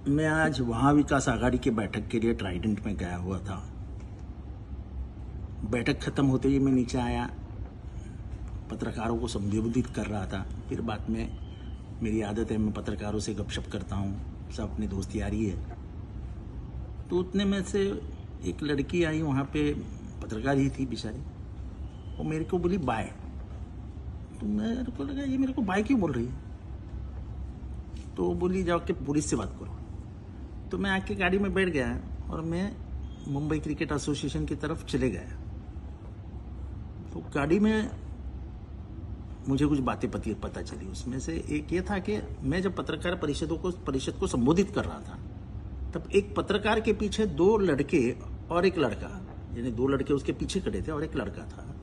मैं आज महाविकास आघाड़ी की बैठक के लिए ट्राइडेंट में गया हुआ था। बैठक खत्म होते ही मैं नीचे आया, पत्रकारों को संबोधित कर रहा था। फिर बाद में मेरी आदत है, मैं पत्रकारों से गपशप करता हूँ, सब अपनी दोस्ती यारी है। तो उतने में से एक लड़की आई, वहाँ पे पत्रकार ही थी बेचारी, वो मेरे को बोली बाय। तो मेरे को लगा ये मेरे को बाय क्यों बोल रही है, तो बोली जाओ कि पुलिस से बात करो। तो मैं आके गाड़ी में बैठ गया और मैं मुंबई क्रिकेट एसोसिएशन की तरफ चले गया। तो गाड़ी में मुझे कुछ बातें पता चली। उसमें से एक ये था कि मैं जब पत्रकार परिषद को संबोधित कर रहा था, तब एक पत्रकार के पीछे दो लड़के और एक लड़का, यानी दो लड़के उसके पीछे खड़े थे और एक लड़का था।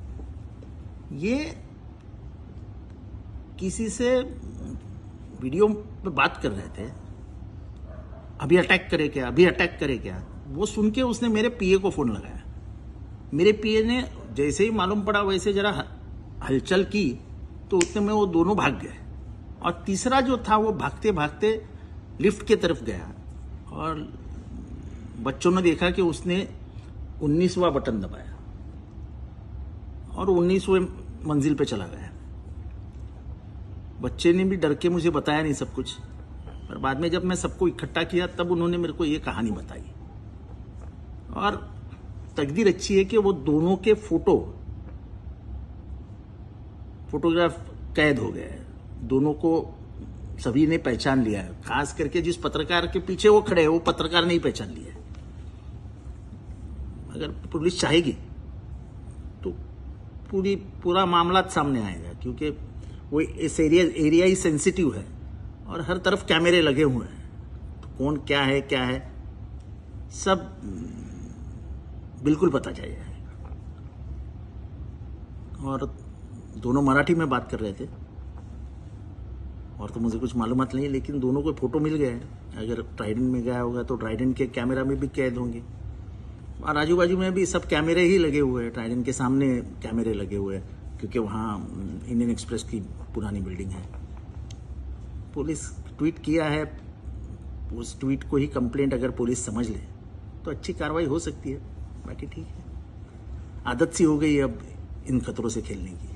ये किसी से वीडियो पे बात कर रहे थे, अभी अटैक करे क्या, अभी अटैक करे क्या। वो सुन के उसने मेरे पीए को फोन लगाया। मेरे पीए ने जैसे ही मालूम पड़ा वैसे जरा हलचल की, तो उतने में वो दोनों भाग गए। और तीसरा जो था वो भागते भागते लिफ्ट के तरफ गया और बच्चों ने देखा कि उसने 19वां बटन दबाया और 19वें मंजिल पे चला गया। बच्चे ने भी डर के मुझे बताया नहीं सब कुछ, पर बाद में जब मैं सबको इकट्ठा किया तब उन्होंने मेरे को ये कहानी बताई। और तकदीर अच्छी है कि वो दोनों के फोटोग्राफ कैद हो गए। दोनों को सभी ने पहचान लिया है, खास करके जिस पत्रकार के पीछे वो खड़े हैं वो पत्रकार ने ही पहचान लिया है। अगर पुलिस चाहेगी तो पूरा मामला सामने आएगा, क्योंकि वो इस एरिया ही सेंसिटिव है और हर तरफ कैमरे लगे हुए हैं। तो कौन क्या है सब बिल्कुल पता चल जाएगा। और दोनों मराठी में बात कर रहे थे और तो मुझे कुछ मालूमात नहीं, लेकिन दोनों को फोटो मिल गया है। अगर ट्राइडेंट में गया होगा तो ट्राइडेंट के कैमरा में भी कैद होंगे और आजू बाजू में भी सब कैमरे ही लगे हुए हैं। ट्राइडेंट के सामने कैमरे लगे हुए हैं, क्योंकि वहाँ इंडियन एक्सप्रेस की पुरानी बिल्डिंग है। पुलिस ट्वीट किया है, उस ट्वीट को ही कंप्लेंट अगर पुलिस समझ ले तो अच्छी कार्रवाई हो सकती है। बाकी ठीक है, आदत सी हो गई अब इन खतरों से खेलने की।